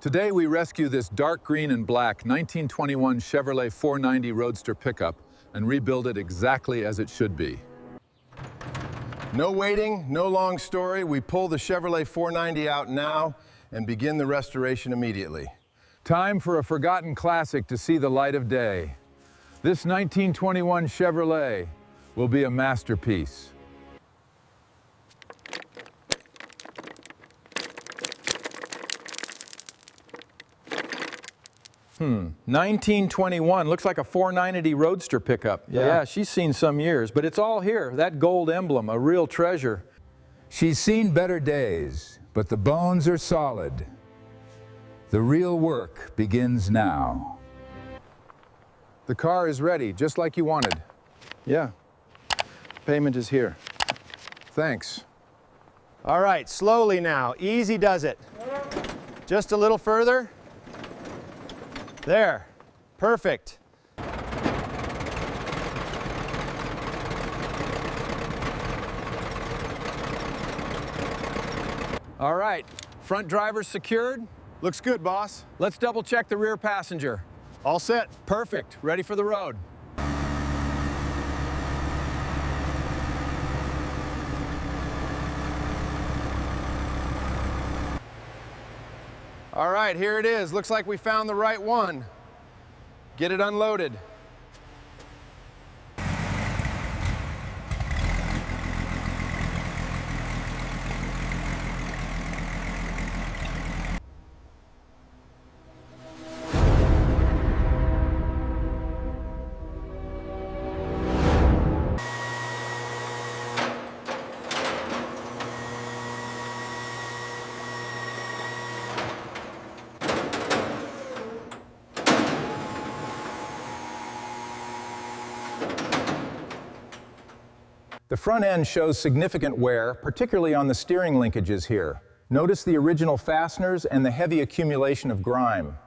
Today we rescue this dark green and black 1921 Chevrolet 490 Roadster Pickup and rebuild it exactly as it should be. No waiting, no long story. We pull the Chevrolet 490 out now and begin the restoration immediately. Time for a forgotten classic to see the light of day. This 1921 Chevrolet will be a masterpiece. Hmm, 1921, looks like a 490 Roadster pickup. Yeah, she's seen some years, but it's all here. That gold emblem, a real treasure. She's seen better days, but the bones are solid. The real work begins now. The car is ready, just like you wanted. Yeah, payment is here. Thanks. All right, slowly now, easy does it. Just a little further. There, perfect. All right, front driver secured. Looks good, boss. Let's double check the rear passenger. All set. Perfect, ready for the road. All right, here it is. Looks like we found the right one. Get it unloaded. The front end shows significant wear, particularly on the steering linkages here. Notice the original fasteners and the heavy accumulation of grime.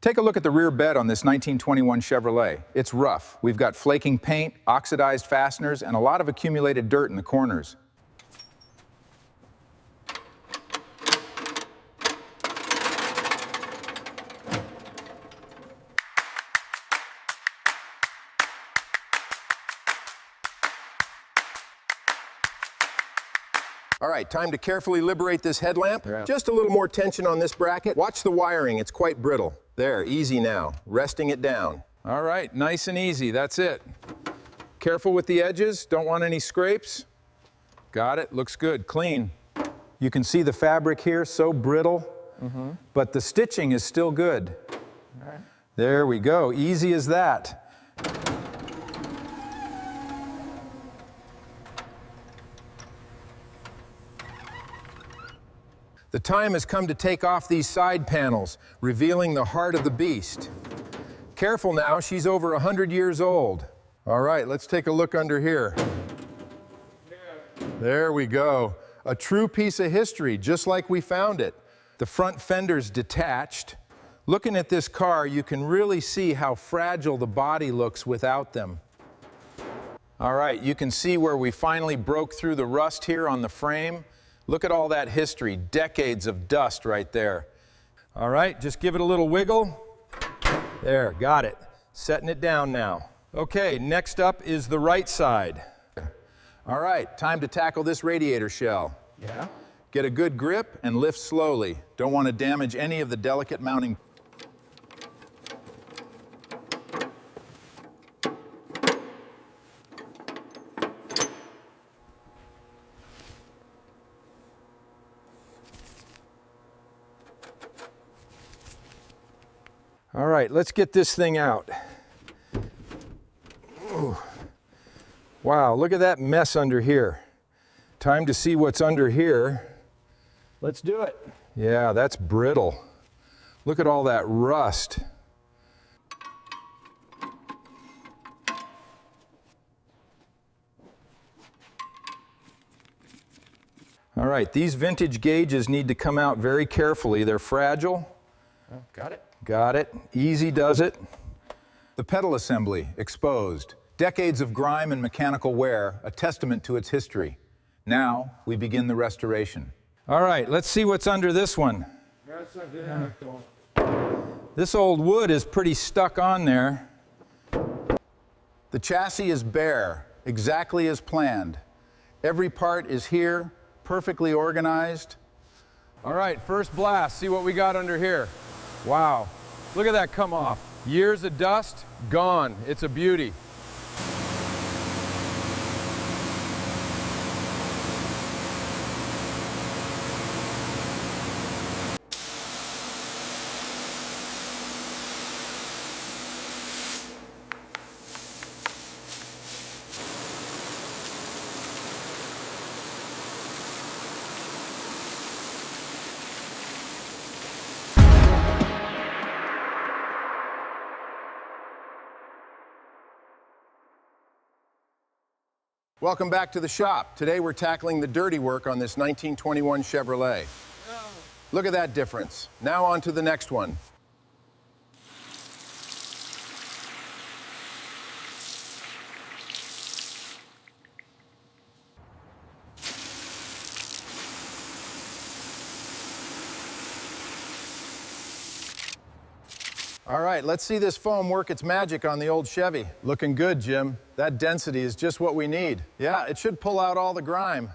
Take a look at the rear bed on this 1921 Chevrolet. It's rough. We've got flaking paint, oxidized fasteners, and a lot of accumulated dirt in the corners. All right, time to carefully liberate this headlamp. Just a little more tension on this bracket. Watch the wiring, it's quite brittle. There, easy now, resting it down. All right, nice and easy, that's it. Careful with the edges, don't want any scrapes. Got it, looks good, clean. You can see the fabric here, so brittle, but the stitching is still good. All right. There we go, easy as that. The time has come to take off these side panels, revealing the heart of the beast. Careful now, she's over 100 years old. All right, let's take a look under here. There we go. A true piece of history, just like we found it. The front fender's detached. Looking at this car, you can really see how fragile the body looks without them. All right, you can see where we finally broke through the rust here on the frame. Look at all that history, decades of dust right there. All right, just give it a little wiggle. There, got it. Setting it down now. Okay, next up is the right side. All right, time to tackle this radiator shell. Yeah? Get a good grip and lift slowly. Don't want to damage any of the delicate mounting. All right, let's get this thing out. Ooh. Wow, look at that mess under here. Time to see what's under here. Let's do it. Yeah, that's brittle. Look at all that rust. All right, these vintage gauges need to come out very carefully. They're fragile. Got it. Got it. Easy does it. The pedal assembly exposed. Decades of grime and mechanical wear, a testament to its history. Now, we begin the restoration. All right, let's see what's under this one. This old wood is pretty stuck on there. The chassis is bare, exactly as planned. Every part is here, perfectly organized. All right, first blast, see what we got under here. Wow, look at that come off. Years of dust, gone. It's a beauty. Welcome back to the shop. Today we're tackling the dirty work on this 1921 Chevrolet. Look at that difference. Now on to the next one. All right, let's see this foam work its magic on the old Chevy. Looking good, Jim. That density is just what we need. Yeah, it should pull out all the grime.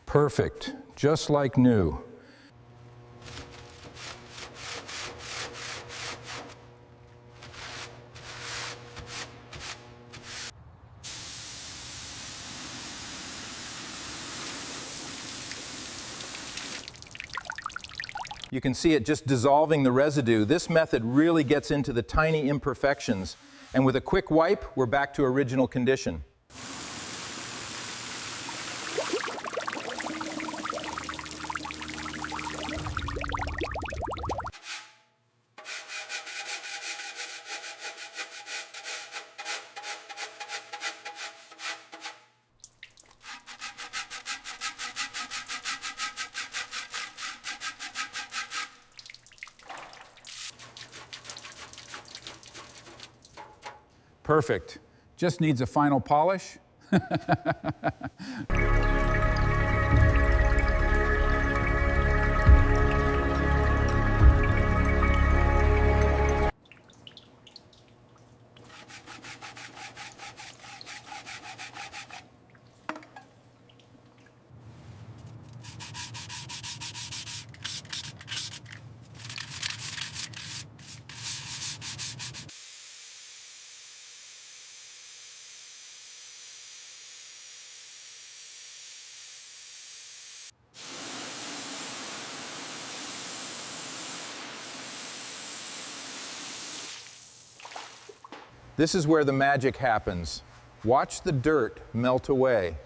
Perfect, just like new. You can see it just dissolving the residue. This method really gets into the tiny imperfections. And with a quick wipe, we're back to original condition. Perfect. Just needs a final polish. This is where the magic happens. Watch the dirt melt away.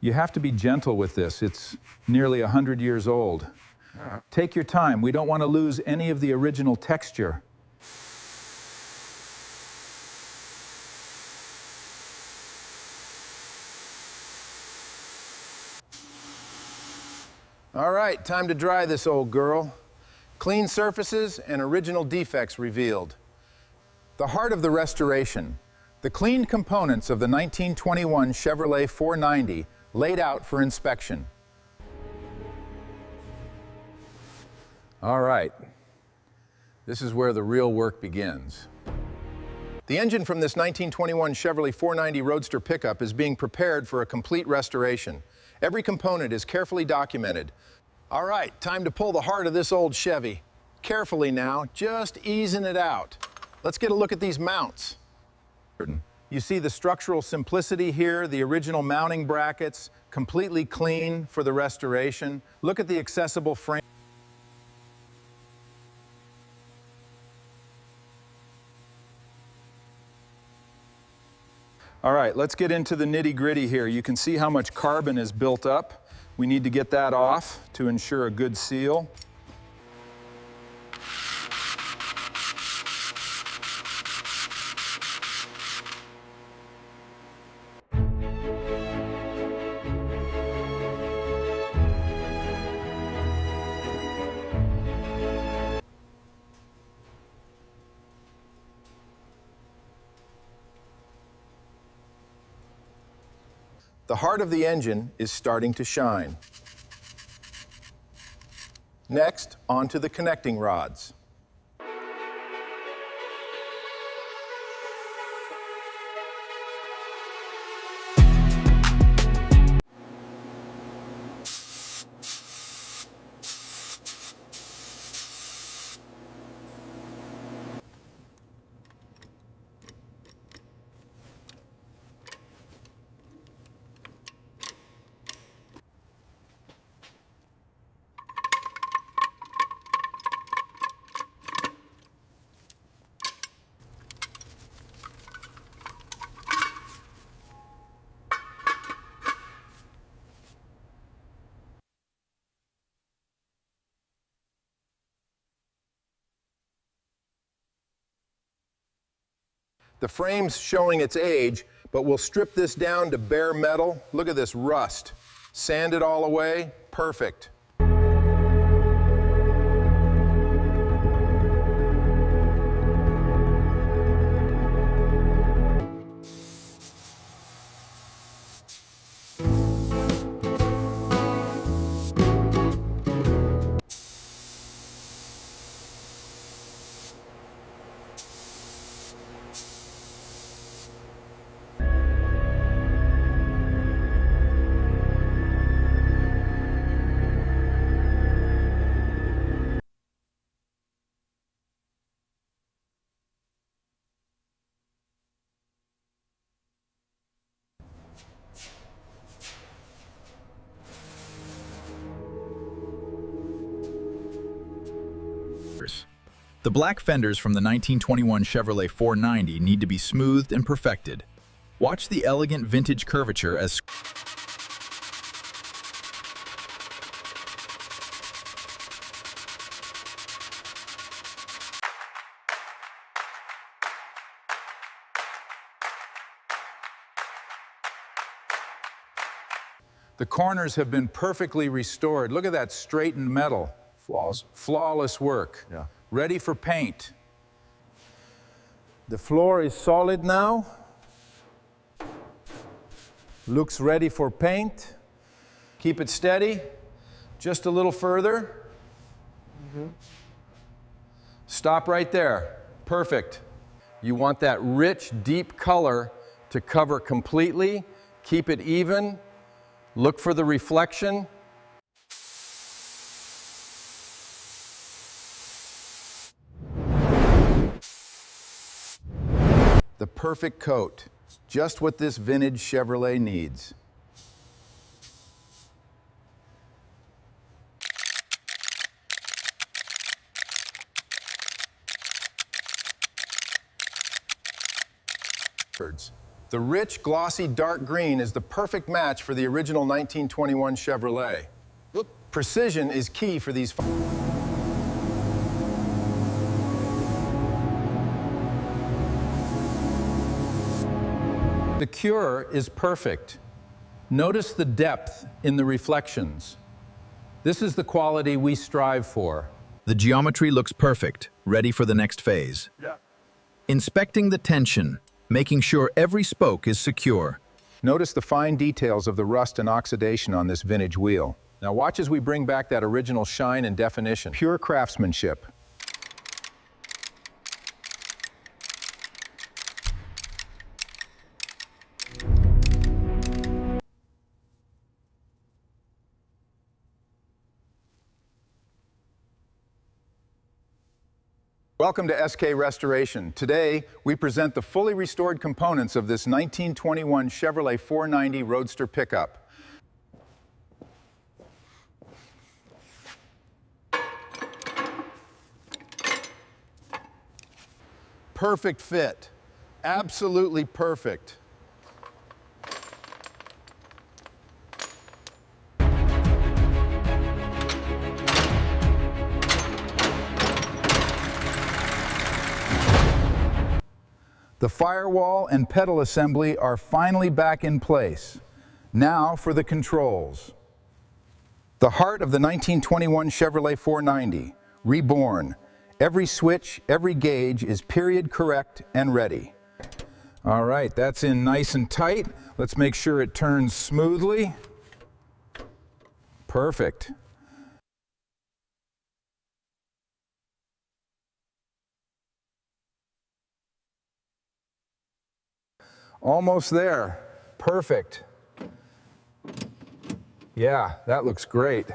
You have to be gentle with this. It's nearly 100 years old. Take your time. We don't want to lose any of the original texture. All right, time to dry this old girl. Clean surfaces and original defects revealed. The heart of the restoration, the cleaned components of the 1921 Chevrolet 490 laid out for inspection. All right. This is where the real work begins. The engine from this 1921 Chevrolet 490 Roadster Pickup is being prepared for a complete restoration. Every component is carefully documented. All right, time to pull the heart of this old Chevy. Carefully now, just easing it out. Let's get a look at these mounts. You see the structural simplicity here, the original mounting brackets, completely clean for the restoration. Look at the accessible frame. All right, let's get into the nitty-gritty here. You can see how much carbon is built up. We need to get that off to ensure a good seal. The heart of the engine is starting to shine. Next, onto the connecting rods. The frame's showing its age, but we'll strip this down to bare metal. Look at this rust. Sand it all away, perfect. The black fenders from the 1921 Chevrolet 490 need to be smoothed and perfected. Watch the elegant vintage curvature as The corners have been perfectly restored. Look at that straightened metal. Flawless work. Yeah. Ready for paint. The floor is solid now. Looks ready for paint. Keep it steady. Just a little further. Stop right there. Perfect. You want that rich, deep color to cover completely. Keep it even. Look for the reflection. The perfect coat. Just what this vintage Chevrolet needs. The rich, glossy, dark green is the perfect match for the original 1921 Chevrolet. Precision is key for these. The cure is perfect. Notice the depth in the reflections. This is the quality we strive for. the geometry looks perfect, ready for the next phase. Inspecting the tension, making sure every spoke is secure. Notice the fine details of the rust and oxidation on this vintage wheel. Now watch as we bring back that original shine and definition. Pure craftsmanship. Welcome to SK Restoration. Today, we present the fully restored components of this 1921 Chevrolet 490 Roadster Pickup. Perfect fit. Absolutely perfect. The firewall and pedal assembly are finally back in place. Now for the controls. The heart of the 1921 Chevrolet 490, reborn. Every switch, every gauge is period correct and ready. All right, that's in nice and tight. Let's make sure it turns smoothly. Perfect. Almost there. Perfect. Yeah, that looks great.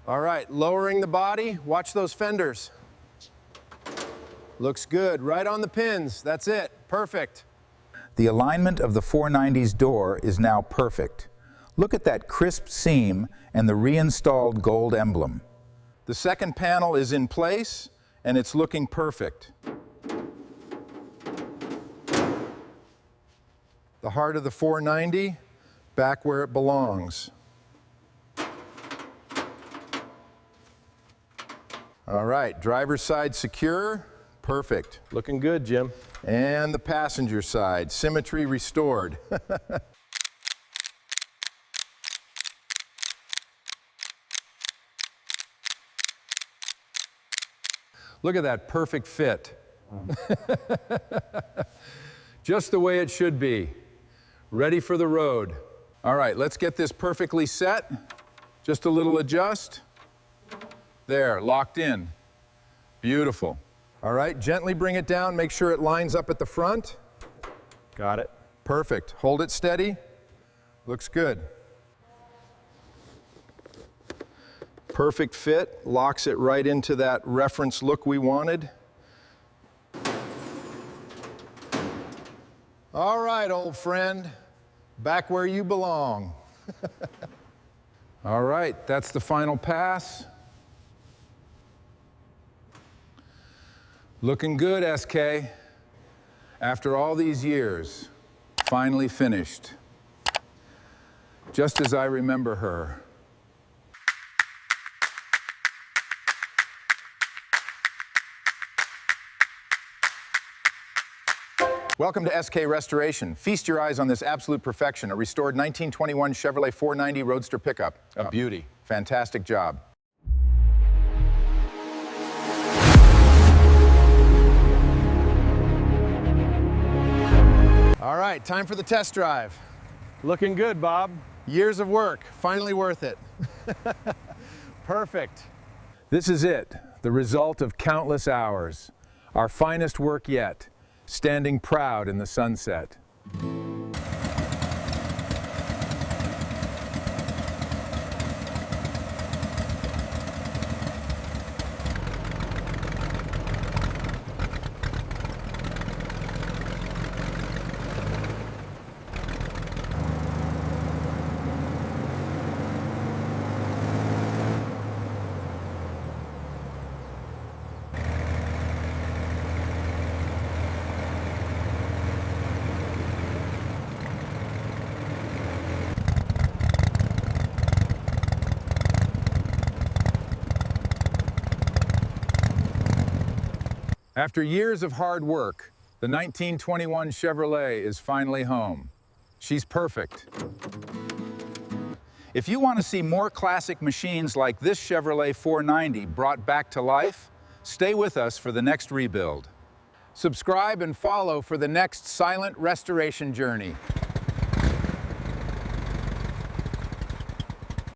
All right, lowering the body. Watch those fenders. Looks good. Right on the pins. That's it. Perfect. The alignment of the 490's door is now perfect. Look at that crisp seam and the reinstalled gold emblem. The second panel is in place, and it's looking perfect. The heart of the 490, back where it belongs. All right, driver's side secure, perfect. Looking good, Jim. And the passenger side, symmetry restored. Look at that perfect fit. Just the way it should be. Ready for the road. All right, let's get this perfectly set. Just a little adjust. There, locked in. Beautiful. All right, gently bring it down. Make sure it lines up at the front. Got it. Perfect. Hold it steady. Looks good. Perfect fit, locks it right into that reference look we wanted. All right, old friend, back where you belong. All right, that's the final pass. Looking good, SK. After all these years, finally finished. Just as I remember her. Welcome to SK Restoration. Feast your eyes on this absolute perfection, a restored 1921 Chevrolet 490 Roadster Pickup. A beauty. Fantastic job. All right, time for the test drive. Looking good, Bob. Years of work, finally worth it. Perfect. This is it, the result of countless hours. Our finest work yet, standing proud in the sunset. After years of hard work, the 1921 Chevrolet is finally home. She's perfect. If you want to see more classic machines like this Chevrolet 490 brought back to life, stay with us for the next rebuild. Subscribe and follow for the next silent restoration journey.